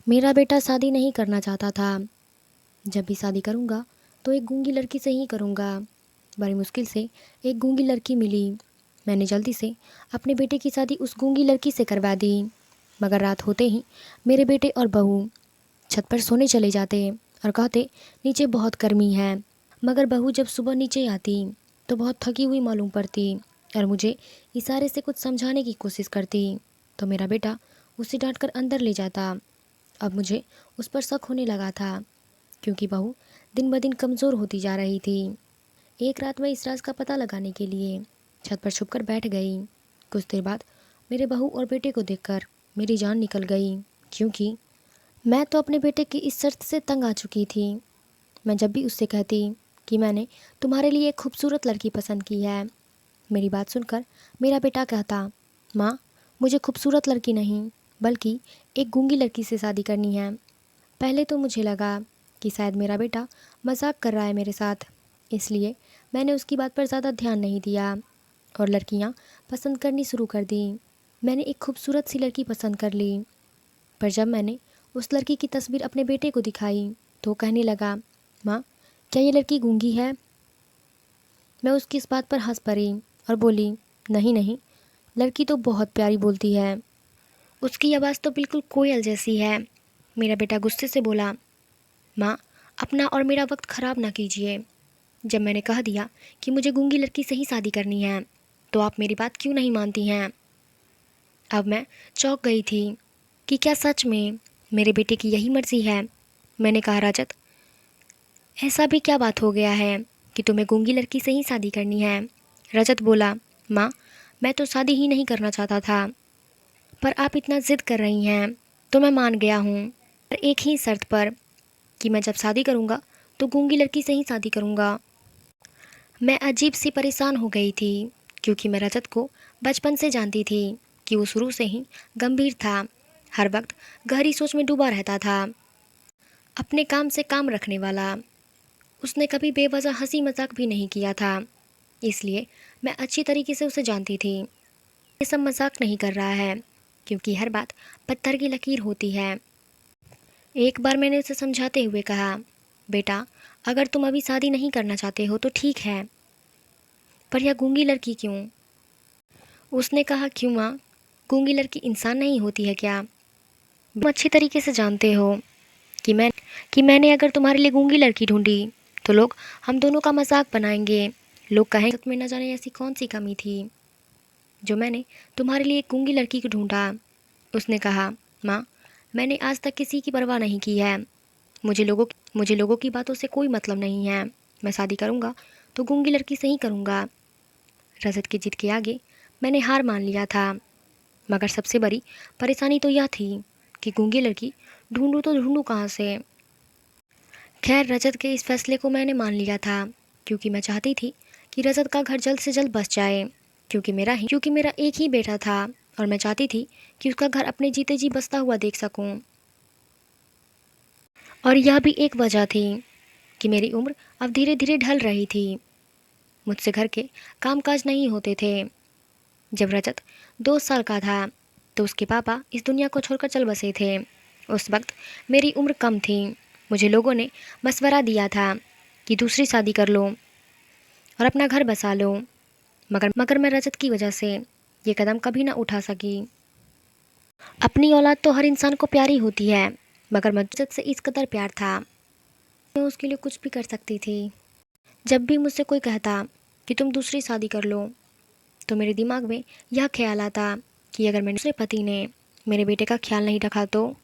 मेरा बेटा शादी नहीं करना चाहता था। जब भी शादी करूँगा तो एक गूंगी लड़की से ही करूँगा। बड़ी मुश्किल से एक गूंगी लड़की मिली। मैंने जल्दी से अपने बेटे की शादी उस गूंगी लड़की से करवा दी। मगर रात होते ही मेरे बेटे और बहू छत पर सोने चले जाते और कहते नीचे बहुत गर्मी है। मगर बहू जब सुबह नीचे आती तो बहुत थकी हुई मालूम पड़ती और मुझे इशारे से कुछ समझाने की कोशिश करती तो मेरा बेटा उसे डांटकर अंदर ले जाता। अब मुझे उस पर शक होने लगा था क्योंकि बहू दिन ब दिन कमज़ोर होती जा रही थी। एक रात मैं इस राज का पता लगाने के लिए छत पर छुपकर बैठ गई। कुछ देर बाद मेरे बहू और बेटे को देखकर मेरी जान निकल गई, क्योंकि मैं तो अपने बेटे की इस शर्त से तंग आ चुकी थी। मैं जब भी उससे कहती कि मैंने तुम्हारे लिए एक खूबसूरत लड़की पसंद की है, मेरी बात सुनकर मेरा बेटा कहता, माँ मुझे खूबसूरत लड़की नहीं बल्कि एक गूंगी लड़की से शादी करनी है। पहले तो मुझे लगा कि शायद मेरा बेटा मजाक कर रहा है मेरे साथ, इसलिए मैंने उसकी बात पर ज़्यादा ध्यान नहीं दिया और लड़कियां पसंद करनी शुरू कर दी। मैंने एक खूबसूरत सी लड़की पसंद कर ली, पर जब मैंने उस लड़की की तस्वीर अपने बेटे को दिखाई तो वो कहने लगा, माँ क्या ये लड़की गूंगी है? मैं उसकी इस बात पर हंस पड़ी और बोली, नहीं नहीं, लड़की तो बहुत प्यारी बोलती है, उसकी आवाज़ तो बिल्कुल कोयल जैसी है। मेरा बेटा गुस्से से बोला, माँ अपना और मेरा वक्त ख़राब ना कीजिए। जब मैंने कह दिया कि मुझे गूंगी लड़की से ही शादी करनी है तो आप मेरी बात क्यों नहीं मानती हैं? अब मैं चौंक गई थी कि क्या सच में मेरे बेटे की यही मर्ज़ी है। मैंने कहा, रजत ऐसा भी क्या बात हो गया है कि तुम्हें गूंगी लड़की से ही शादी करनी है? रजत बोला, माँ मैं तो शादी ही नहीं करना चाहता था, पर आप इतना ज़िद कर रही हैं तो मैं मान गया हूँ, पर एक ही शर्त पर कि मैं जब शादी करूँगा तो गूंगी लड़की से ही शादी करूँगा। मैं अजीब सी परेशान हो गई थी क्योंकि मैं रजत को बचपन से जानती थी कि वो शुरू से ही गंभीर था, हर वक्त गहरी सोच में डूबा रहता था, अपने काम से काम रखने वाला। उसने कभी बेवजह हंसी मजाक भी नहीं किया था, इसलिए मैं अच्छी तरीके से उसे जानती थी। ये सब मजाक नहीं कर रहा है, क्योंकि हर बात पत्थर की लकीर होती है। एक बार मैंने उसे समझाते हुए कहा, बेटा अगर तुम अभी शादी नहीं करना चाहते हो तो ठीक है, पर यह गूंगी लड़की क्यों? उसने कहा, क्यों माँ, गूंगी लड़की इंसान नहीं होती है क्या? तुम अच्छी तरीके से जानते हो कि मैंने अगर तुम्हारे लिए गूंगी लड़की ढूंढी तो लोग हम दोनों का मजाक बनाएंगे। लोग कहेंगे में न जाने ऐसी कौन सी कमी थी जो मैंने तुम्हारे लिए एक गूंगी लड़की को ढूंढा। उसने कहा, माँ मैंने आज तक किसी की परवाह नहीं की है। मुझे लोगों की बातों से कोई मतलब नहीं है। मैं शादी करूँगा तो गूंगी लड़की से ही करूँगा। रजत की जिद के आगे मैंने हार मान लिया था, मगर सबसे बड़ी परेशानी तो यह थी कि गूंगी लड़की ढूंढूं तो ढूंढूं कहाँ से। खैर रजत के इस फैसले को मैंने मान लिया था क्योंकि मैं चाहती थी कि रजत का घर जल्द से जल्द बस जाए, क्योंकि मेरा एक ही बेटा था और मैं चाहती थी कि उसका घर अपने जीते जी बसता हुआ देख सकूं। और यह भी एक वजह थी कि मेरी उम्र अब धीरे धीरे ढल रही थी, मुझसे घर के कामकाज नहीं होते थे। जब रजत 2 साल का था तो उसके पापा इस दुनिया को छोड़कर चल बसे थे। उस वक्त मेरी उम्र कम थी। मुझे लोगों ने मशवरा दिया था कि दूसरी शादी कर लो और अपना घर बसा लो, मगर मैं रजत की वजह से ये कदम कभी ना उठा सकी। अपनी औलाद तो हर इंसान को प्यारी होती है, मगर मुझे रजत से इस कदर प्यार था, मैं उसके लिए कुछ भी कर सकती थी। जब भी मुझसे कोई कहता कि तुम दूसरी शादी कर लो तो मेरे दिमाग में यह ख्याल आता कि अगर मेरे दूसरे पति ने मेरे बेटे का ख्याल नहीं रखा तो,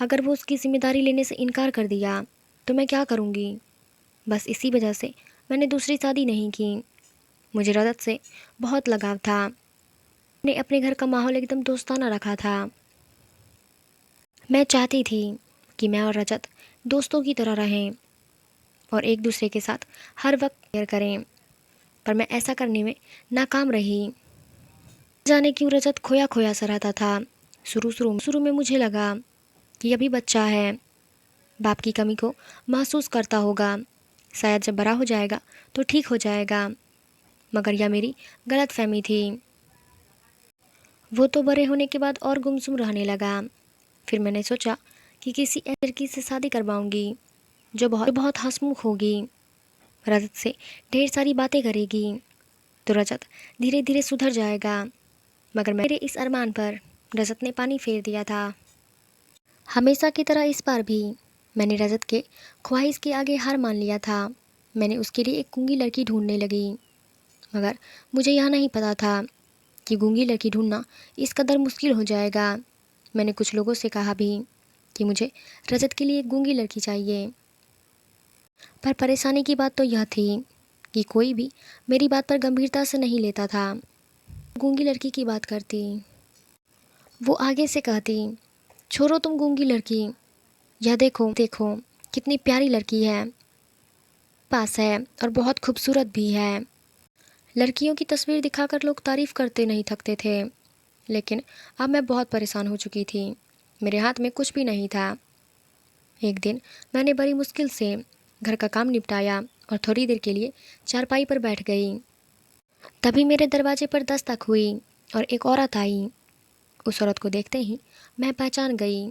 अगर वो उसकी जिम्मेदारी लेने से इनकार कर दिया तो मैं क्या करूँगी। बस इसी वजह से मैंने दूसरी शादी नहीं की। मुझे रजत से बहुत लगाव था। मैंने अपने घर का माहौल एकदम दोस्ताना रखा था। मैं चाहती थी कि मैं और रजत दोस्तों की तरह रहें और एक दूसरे के साथ हर वक्त केयर करें, पर मैं ऐसा करने में नाकाम रही। जाने क्यों रजत खोया खोया सा रहता था। शुरू में मुझे लगा कि अभी बच्चा है, बाप की कमी को महसूस करता होगा, शायद जब बड़ा हो जाएगा तो ठीक हो जाएगा, मगर यह मेरी गलत फहमी थी। वो तो बड़े होने के बाद और गुमसुम रहने लगा। फिर मैंने सोचा कि किसी ऐसी लड़की से शादी करवाऊंगी जो बहुत बहुत हंसमुख होगी, रजत से ढेर सारी बातें करेगी, तो रजत धीरे धीरे सुधर जाएगा। मगर मेरे इस अरमान पर रजत ने पानी फेर दिया था। हमेशा की तरह इस बार भी मैंने रजत के ख्वाहिश के आगे हार मान लिया था। मैंने उसके लिए एक गूंगी लड़की ढूंढने लगी, मगर मुझे यह नहीं पता था कि गूंगी लड़की ढूंढना इस कदर मुश्किल हो जाएगा। मैंने कुछ लोगों से कहा भी कि मुझे रजत के लिए एक गूंगी लड़की चाहिए, पर परेशानी की बात तो यह थी कि कोई भी मेरी बात पर गंभीरता से नहीं लेता था। गूंगी लड़की की बात करती, वो आगे से कहती, छोड़ो तुम गूंगी लड़की, यह देखो देखो कितनी प्यारी लड़की है, पास है और बहुत खूबसूरत भी है। लड़कियों की तस्वीर दिखाकर लोग तारीफ करते नहीं थकते थे, लेकिन अब मैं बहुत परेशान हो चुकी थी। मेरे हाथ में कुछ भी नहीं था। एक दिन मैंने बड़ी मुश्किल से घर का काम निपटाया और थोड़ी देर के लिए चारपाई पर बैठ गई। तभी मेरे दरवाजे पर दस्तक हुई और एक औरत आई। उस औरत को देखते ही मैं पहचान गई।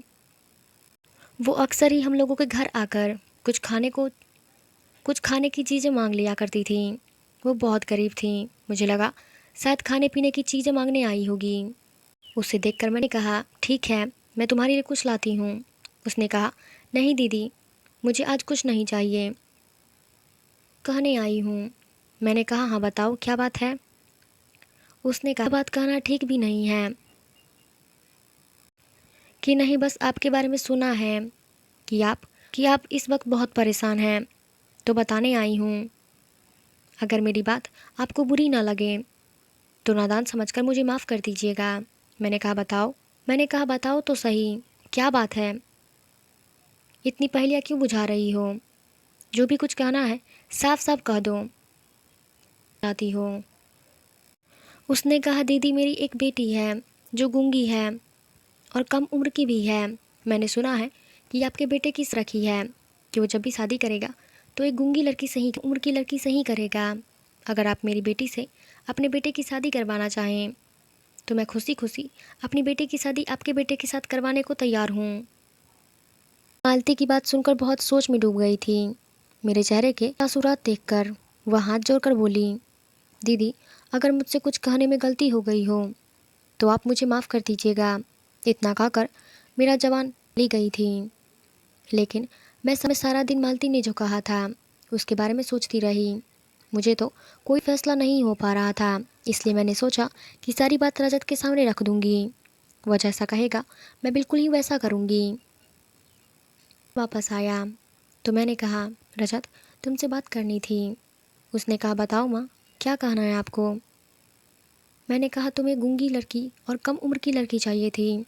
वो अक्सर ही हम लोगों के घर आकर कुछ खाने की चीज़ें मांग लिया करती थी। वो बहुत गरीब थी। मुझे लगा शायद खाने पीने की चीज़ें मांगने आई होगी। उसे देखकर मैंने कहा, ठीक है, मैं तुम्हारे लिए कुछ लाती हूँ। उसने कहा, नहीं दीदी, मुझे आज कुछ नहीं चाहिए, कहने आई हूँ। मैंने कहा, हाँ बताओ क्या बात है। उसने कहा, बात कहना ठीक भी नहीं है कि नहीं, बस आपके बारे में सुना है कि आप इस वक्त बहुत परेशान हैं, तो बताने आई हूँ। अगर मेरी बात आपको बुरी ना लगे तो नादान समझकर मुझे माफ़ कर दीजिएगा। मैंने कहा बताओ तो सही, क्या बात है, इतनी पहेलियाँ क्यों बुझा रही हो? जो भी कुछ कहना है साफ साफ कह दो, चाहती हो। उसने कहा, दीदी मेरी एक बेटी है जो गूंगी है और कम उम्र की भी है। मैंने सुना है कि आपके बेटे की रखी है कि वो जब भी शादी करेगा तो एक गूंगी लड़की से ही उम्र की लड़की से ही करेगा। अगर आप मेरी बेटी से अपने बेटे की शादी करवाना चाहें तो मैं खुशी खुशी अपनी बेटे की शादी आपके बेटे के साथ करवाने को तैयार हूँ। मालती की बात सुनकर बहुत सोच में डूब गई थी। मेरे चेहरे के तासुरात देखकर वह हाथ जोड़कर बोली, दीदी अगर मुझसे कुछ कहने में गलती हो गई हो तो आप मुझे माफ़ कर दीजिएगा। इतना कहकर मेरा जवान ली गई थी, लेकिन मैं सारा दिन मालती ने जो कहा था उसके बारे में सोचती रही। मुझे तो कोई फैसला नहीं हो पा रहा था, इसलिए मैंने सोचा कि सारी बात रजत के सामने रख दूंगी। वह जैसा कहेगा मैं बिल्कुल ही वैसा करूंगी। वापस आया तो मैंने कहा, रजत तुमसे बात करनी थी। उसने कहा, बताओ माँ, क्या कहना है आपको? मैंने कहा, तुम्हें गूंगी लड़की और कम उम्र की लड़की चाहिए थी।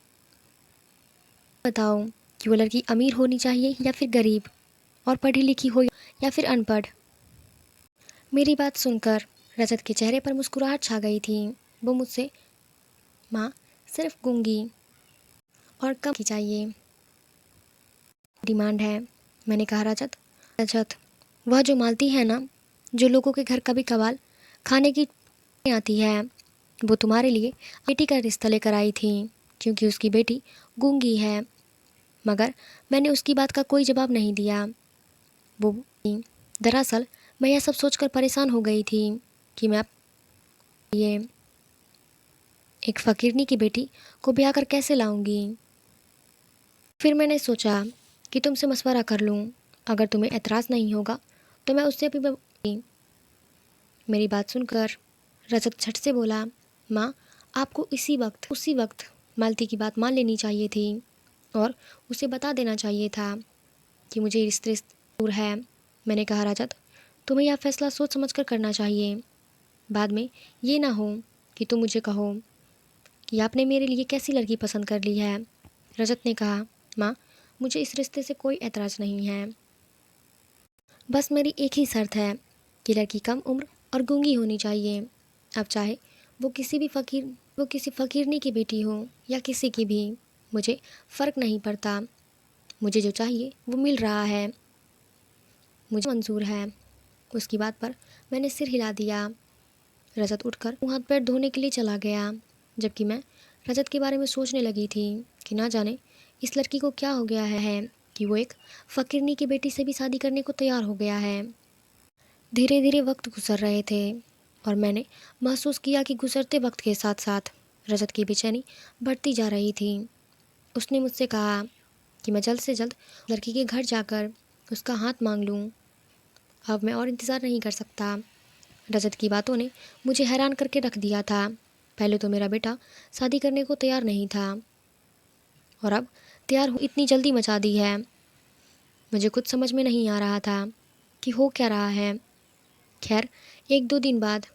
बताओ कि वो लड़की अमीर होनी चाहिए या फिर गरीब, और पढ़ी लिखी हो या फिर अनपढ़। मेरी बात सुनकर रजत के चेहरे पर मुस्कुराहट छा गई थी। वो मुझसे, माँ सिर्फ गूंगी और कम की चाहिए डिमांड है। मैंने कहा, रजत वह जो मालती है ना, जो लोगों के घर कभी कभार खाने की आती है, वो तुम्हारे लिए बेटी का रिश्ता लेकर आई थी क्योंकि उसकी बेटी गूंगी है। मगर मैंने उसकी बात का कोई जवाब नहीं दिया। वो दरअसल मैं यह सब सोचकर परेशान हो गई थी कि मैं ये एक फ़कीरनी की बेटी को ब्याह कर कैसे लाऊंगी। फिर मैंने सोचा कि तुमसे मशवरा कर लूँ, अगर तुम्हें एतराज़ नहीं होगा तो मैं उससे भी। मेरी बात सुनकर रजत झट से बोला, माँ आपको उसी वक्त मालती की बात मान लेनी चाहिए थी और उसे बता देना चाहिए था कि मुझे रिश्ते दूर है। मैंने कहा, रजत तुम्हें यह फैसला सोच समझ कर करना चाहिए, बाद में ये ना हो कि तुम मुझे कहो कि आपने मेरे लिए कैसी लड़की पसंद कर ली है। रजत ने कहा, माँ मुझे इस रिश्ते से कोई ऐतराज़ नहीं है, बस मेरी एक ही शर्त है कि लड़की कम उम्र और गूंगी होनी चाहिए। अब चाहे वो किसी फ़कीरनी की बेटी हो या किसी की भी, मुझे फ़र्क नहीं पड़ता। मुझे जो चाहिए वो मिल रहा है, मुझे मंजूर है। उसकी बात पर मैंने सिर हिला दिया। रजत उठकर मुँह हाथ पैर धोने के लिए चला गया, जबकि मैं रजत के बारे में सोचने लगी थी कि ना जाने इस लड़की को क्या हो गया है कि वो एक फ़कीरनी की बेटी से भी शादी करने को तैयार हो गया है। धीरे धीरे वक्त गुजर रहे थे और मैंने महसूस किया कि गुजरते वक्त के साथ साथ रजत की बेचैनी बढ़ती जा रही थी। उसने मुझसे कहा कि मैं जल्द से जल्द लड़की के घर जाकर उसका हाथ मांग लूँ। अब मैं और इंतज़ार नहीं कर सकता। रजत की बातों ने मुझे हैरान करके रख दिया था। पहले तो मेरा बेटा शादी करने को तैयार नहीं था और अब तैयार हो इतनी जल्दी मचा दी है। मुझे कुछ समझ में नहीं आ रहा था कि हो क्या रहा है। खैर, एक दो दिन बाद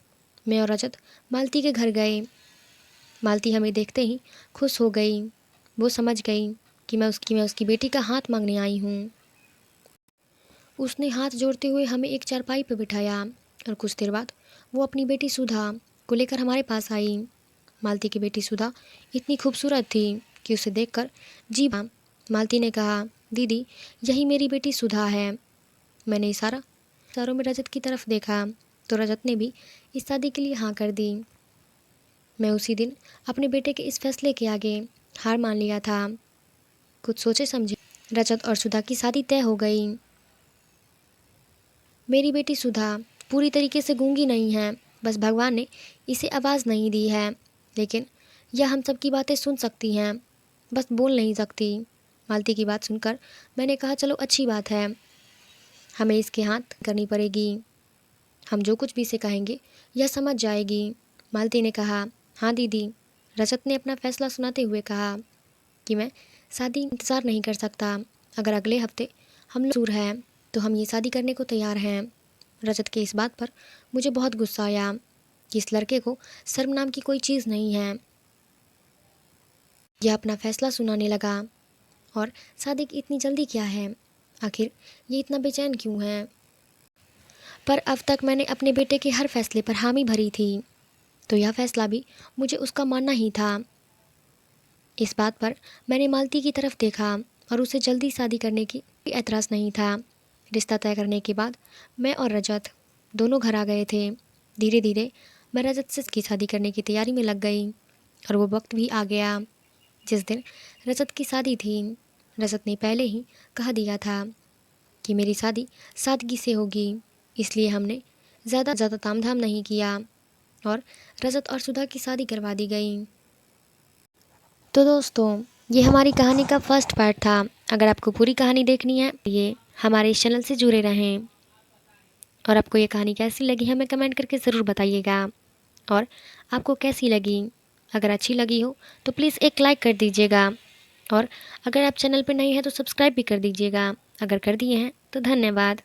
मैं और रजत मालती के घर गए। मालती हमें देखते ही खुश हो गई। वो समझ गई कि मैं उसकी बेटी का हाथ मांगने आई हूँ। उसने हाथ जोड़ते हुए हमें एक चारपाई पर बिठाया और कुछ देर बाद वो अपनी बेटी सुधा को लेकर हमारे पास आई। मालती की बेटी सुधा इतनी खूबसूरत थी कि उसे देखकर जी हाँ। मालती ने कहा, दीदी यही मेरी बेटी सुधा है। मैंने इशारों में रजत की तरफ देखा तो रजत ने भी इस शादी के लिए हाँ कर दी। मैं उसी दिन अपने बेटे के इस फैसले के आगे हार मान लिया था। कुछ सोचे समझे रजत और सुधा की शादी तय हो गई। मेरी बेटी सुधा पूरी तरीके से गूंगी नहीं है, बस भगवान ने इसे आवाज़ नहीं दी है, लेकिन यह हम सब की बातें सुन सकती हैं, बस बोल नहीं सकती। मालती की बात सुनकर मैंने कहा, चलो अच्छी बात है, हमें इसके हाथ करनी पड़ेगी। हम जो कुछ भी इसे कहेंगे यह समझ जाएगी। मालती ने कहा, हाँ दीदी। रजत ने अपना फैसला सुनाते हुए कहा कि मैं शादी इंतज़ार नहीं कर सकता। अगर अगले हफ्ते हम लोग मंजूर है तो हम ये शादी करने को तैयार हैं। रजत के इस बात पर मुझे बहुत गुस्सा आया कि इस लड़के को शर्म नाम की कोई चीज़ नहीं है। यह अपना फैसला सुनाने लगा, और शादी की इतनी जल्दी क्या है, आखिर ये इतना बेचैन क्यों है। पर अब तक मैंने अपने बेटे के हर फैसले पर हामी भरी थी, तो यह फैसला भी मुझे उसका मानना ही था। इस बात पर मैंने मालती की तरफ देखा और उसे जल्दी शादी करने की कोई एतराज़ नहीं था। रिश्ता तय करने के बाद मैं और रजत दोनों घर आ गए थे। धीरे धीरे मैं रजत से की शादी करने की तैयारी में लग गई और वो वक्त भी आ गया जिस दिन रजत की शादी थी। रजत ने पहले ही कह दिया था कि मेरी शादी सादगी से होगी, इसलिए हमने ज़्यादा तामझाम नहीं किया और रजत और सुधा की शादी करवा दी गई। तो दोस्तों, ये हमारी कहानी का फर्स्ट पार्ट था। अगर आपको पूरी कहानी देखनी है ये हमारे इस चैनल से जुड़े रहें, और आपको ये कहानी कैसी लगी हमें कमेंट करके ज़रूर बताइएगा। और आपको कैसी लगी, अगर अच्छी लगी हो तो प्लीज़ एक लाइक कर दीजिएगा, और अगर आप चैनल पर नए हैं तो सब्सक्राइब भी कर दीजिएगा। अगर कर दिए हैं तो धन्यवाद।